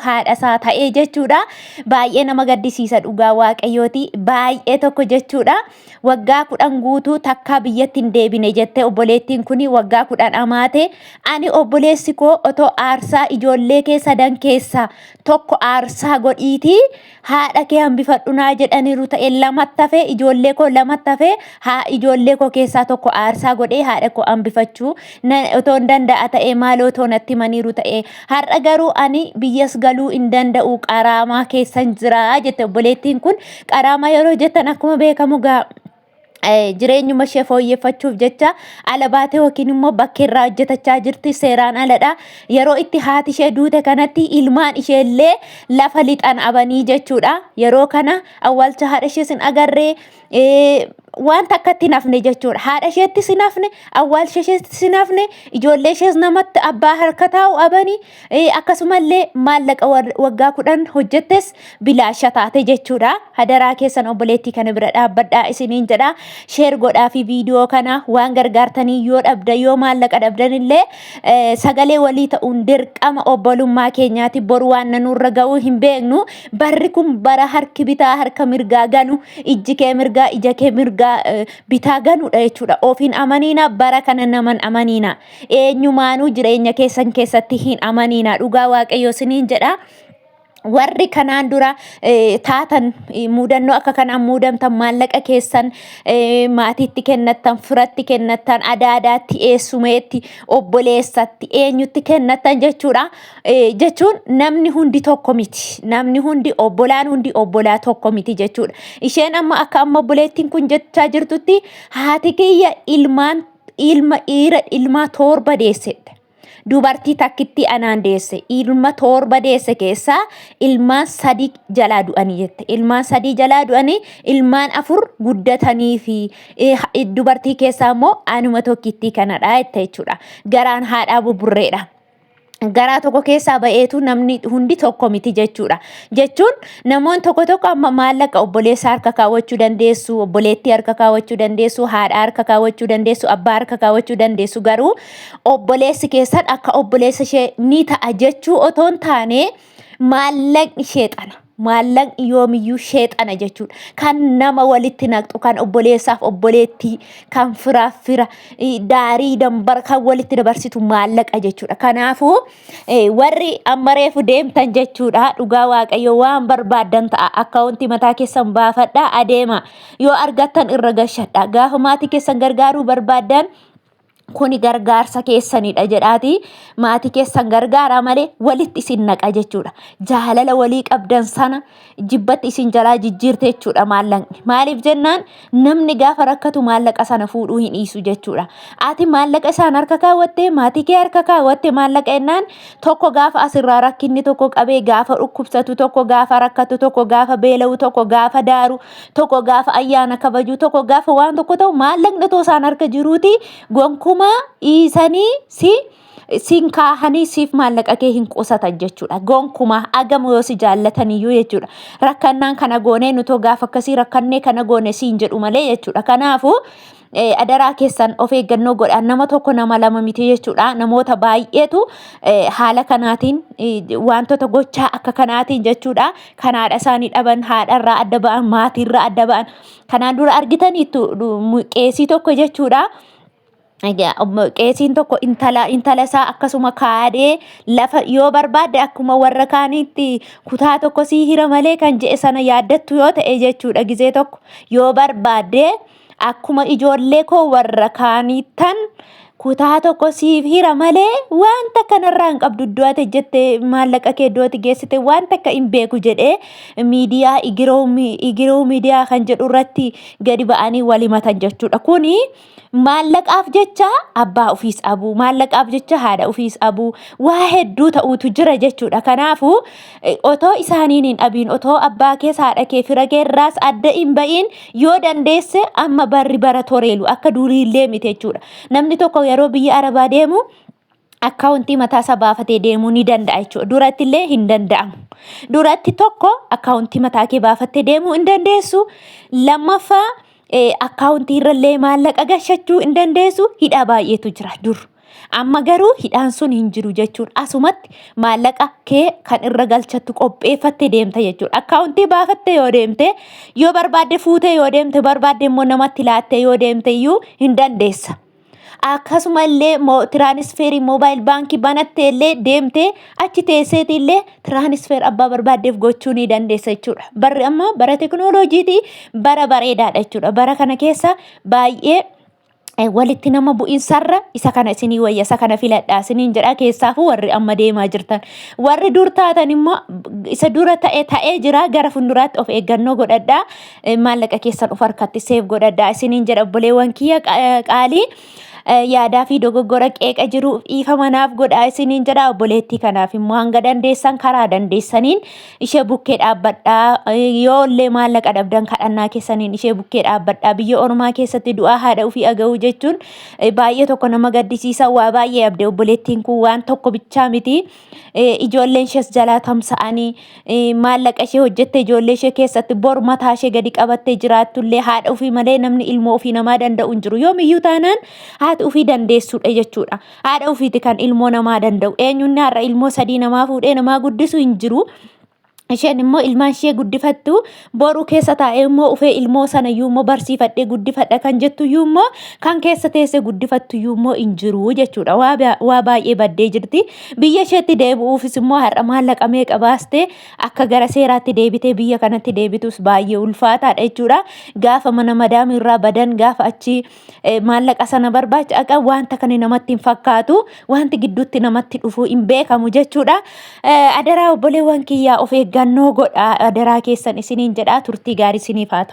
haadha isaa ta'ee jechuudha. Baay'ee nama gaddisiisa dhugaa waaqayyooti. Baay'ee tokko jechuudha. Waggaa 10 guutuu takka biyyatti hin deebine jettee obboleettiin kuni waggaa 10 amaate. Ani obboleessi koo otoo aarsaa ijoollee kee sadan keessa tokko aarsaa godhiiti haadha kee hambifadhunaa jedhaniiru ta'e lamatti hafee ijoollee koo lamatti hafee ijoollee koo keessaa tokko aarsaa godhee haadha koo hambifachuu otoo hin danda'a ta'e maaloo otoo natti maniiru ta'e har'a garuu ani biyyas galuu hin danda'u qaraamaa keessan jira jette obboleettiin kun. Qaraamaa yeroo jettan akkuma beekamu jireenyuma ishee fooyyeffachuuf jecha ala baatee yookiin immoo bakka irraa hojjetachaa jirti seeraan aladha. Yeroo itti haati ishee duute kanatti ilmaan ishee illee lafa lixan abanii jechuudha. Yeroo kana awwaalcha haadha ishee sin agarree waan takkatti nafne jechuudha. Haadha isheetti sinafne awwaalcha isheetti sinafne ijoollee ishees namatti abbaa harka taa'u abanii akkasumallee maallaqa waggaa 10 hojjettes bilaasha taate jechuudha. Hadaraa keessan obboleettii kana bira dhaabbadhaa isiniin jedha. Sheer godhaa fi viidiyoo kana waan gargaartanii yoo dhabda yoo maallaqa dhabdan illee sagalee walii ta'uun dirqama obbolummaa keenyaati. Boru waan nurra ga'uu hin beeknu. Barri kun bara harki bitaa harka mirgaa ganu ijji kee mirgaa ija kee mirgaa bitaa ganudha jechuudha. Ofiin amaniina bara kana naman amaniina. Eenyumaanuu jireenya keessan keessatti hin amaniina. Dhugaa waaqayyo isiniin jedha. Warri kanaan dura taatan mudannoo akka kanaan mudamtan maallaqa keessan maatiitti kennatan firatti kennatan adaadaatti eessumeetti obboleessatti eenyutti kennatan jechuudha. Jechuun namni hundi tokko miti. Namni hundi obbolaan hundi obbolaa tokko miti jechuudha. Isheen amma akka amma obboleettiin kun jechaa jirtutti haati kiyya ilma torba deessette. Dubartii takkitti anaan deesse ilma torba deesse keessaa ilmaan 3 jalaa du'anii jette. Ilmaan 3 jalaa du'anii ilmaan 4 guddatanii fi dubartii keessaa immoo anuma tokkitti kanadha jechuudha. Garaan haadhaa buburreedha. Garaa tokko keessaa ba'eetu namni hundi tokko miti jechuudha. Jechuun namoonni tokko amma maallaqa obboleessa harka kaawwachuu dandeessu, obboleettii harka kaawwachuu dandeessu, haadha harka kaawwachuu dandeessu, abbaa harka kaawwachuu dandeessu. Garuu obboleessi keessan akka obboleessa ishee ni ta'a jechuu otoo hin taane maallaqni sheexana. Maallaqni yoomiyyuu sheexana jechuudha. Kan nama walitti naqxu kan obboleessaaf obboleettii kan firaaf fira daarii dambar kan walitti dabarsitu maallaqa jechuudha. Kanaafuu warri amma reefu deemtan jechuudha. Dhugaa waaqayyo waan barbaadan ta'a. Akkaawuntii mataa keessan baafadhaa adeema. Yoo argattan irra gashadhaa. Gaafa maatii keessan gargaaruu barbaadan kuni gargaarsa keessanidha jedhaati. Maatii keessan gargaaraa malee walitti isin naqa jechuudha. Jaalala walii qabdan sana jibbatti isin jalaa jijjiirte jechuudha maallaqni. Maaliif jennaan namni gaafa rakkatu maallaqa sana fuudhuu hin dhiisu jechuudha. Ati maallaqa isaan harka kaawwatte maatii kee harka kaawwatte maallaqa ennaan tokko gaafa asirraa rakkinni tokko qabee gaafa dhukkubsatu tokko gaafa rakkatu tokko gaafa beela'u tokko gaafa daaru tokko gaafa ayyaana kabaju tokko gaafa waan tokko ta'u maallaqni too isaan harka jiruuti gonkuma isanii siin kaahanii siif maallaqa kee hin qusatan jechuudha. Gonkuma agamu yoo si jaallataniyyuu jechuudha. Rakkannaan kana goonee nutoo gaafa akkasii rakkannee kana goone siin jedhu malee jechuudha. Kanaafuu adaraa keessan of eeggannoo godhaan nama tokko nama lama miti jechuudha. Namoota baay'eetu haala kanaatiin wantoota gochaa akka kanaatiin jechuudha. Kan haadha isaanii dhaban haadharraa adda ba'an maatiirraa adda ba'an kanaan dura argitaniitu qeesii tokko jechuudha. Qeesiin tokko intala isaa akkasuma kaadee lafa yoo barbaadde akkuma warra kaaniitti kutaa tokko sii hira malee kan jedhe sana yaaddattu yoo ta'e jechuudha. Gizee tokko yoo barbaadde akkuma ijoollee koo warra kaaniittan kutaa tokko siif hira malee wanta kanarraa hin qabdu iddoo ati jettee maallaqa kee iddoo ati geessite wanta akka hin beeku jedhee miidiyaa igiroo miidiyaa kan jedhu irratti gadi ba'anii walimatan jechuudha. Kuni maallaqaaf jecha abbaa ofiis abuu maallaqaaf jecha haadha ofiis abuu waa hedduu ta'utu jira jechuudha. Kanaafuu otoo isaaniin hin dhabiin otoo abbaa kee haadha kee fira kee irraas adda hin ba'iin yoo dandeesse amma barri bara toreelu akka duriillee miti jechuudha. Namni tokko yeroo biyya arabaa deemu akkaawuntii mataa isaa baafatee deemuu ni danda'a jechuudha. Duratti illee hin danda'amu. Duratti tokko akkaawuntii mataa kee baafattee deemuu hin dandeessu. Lammaffaa akkaawuntii irrallee maallaqa gashachuu hin dandeessu. Hidhaa baay'eetu jira dur. Amma garuu hidhaan sun hin jiru jechuudha. Asumatti maallaqa kee kan irra galchattu qopheeffattee deemta jechuudha. Akkaawuntii baafattee yoo deemte, yoo barbaadde fuutee yoo deemte, barbaadde immoo namatti laattee yoo deemte iyyuu hin dandeessa. Akkasumallee tiraanisferii moobaayil baankii banattee illee deemtee achi teesseeti illee tiraanisfer abbaa barbaaddeef gochuu ni dandeessa jechuudha. Barri amma bara teknooloojiiti, bara bareedaadha jechuudha. Bara kana keessa baay'ee walitti nama bu'insarra isa kana isinii wayya, isa kana filadhaa isiniin jedha. Keessaafuu warri amma deemaa jirtan, warri dur taatan immoo isa dura ta'ee jira. Gara fuulduraatti of eeggannoo godhadhaa, maallaqa keessan of harkatti seef godhadhaa isiniin jedha. Obboleewwan kiyya qaalii yaadaa fi dogoggora qeeqa jiru dhiifamanaaf godhaa isiniin jedha. Obboleettii kanaaf immoo hanga dandeessan karaa dandeessaniin ishee bukkee dhaabbadhaa. Yoo illee maallaqa dhabdan kadhannaa keessaniin ishee bukkee dhaabbadhaa. Biyya ormaa keessatti du'aa haadha ofii aga'uu jechuun baay'ee tokko nama gaddisiisa. Waa baay'ee abdee obboleettiin kun waan tokko bichaa miti. Ijoolleen ishees jalaa tamsa'anii maallaqa ishee hojjette ijoollee ishee keessatti bor mataa ishee gadi qabattee jiraatullee haadha ofii malee namni ilmoo ofii namaa danda'u hin jiru. Yoomiyyuu taanaan haati ofii dandeessuudha jechuudha. Haadha ofiiti kan ilmoo namaa danda'u. Eenyuun har'a ilmoo 3 namaa fuudhee namaa guddisu hin jiru. Isheen immoo ilmaan ishee guddifattu boru keessa taa'ee immoo ufee ilmoo sana iyyuu immoo barsiifadhee guddifadha kan jettu iyyuu immoo kan keessa teessee guddifattu iyyuu immoo hin jiru jechuudha. Waa baay'ee baddee jirti. Biyya isheetti deebi'uufis immoo har'a maallaqa meeqa baastee akka gara seeraatti deebitee biyya kanatti deebitus baay'ee ulfaataadha jechuudha. Gaafa mana madaamii irraa badan gaafa achi maallaqa sana barbaacha wanta kan namatti hin fakkaatu, wanti gidduutti namatti dhufu hin beekamu jechuudha. Adaraa obboleewwan kiyyaa of eeggannoo godhaa adaraa keessan isiniin jedhaa. Turtii gaarii isiniif haa ta'u.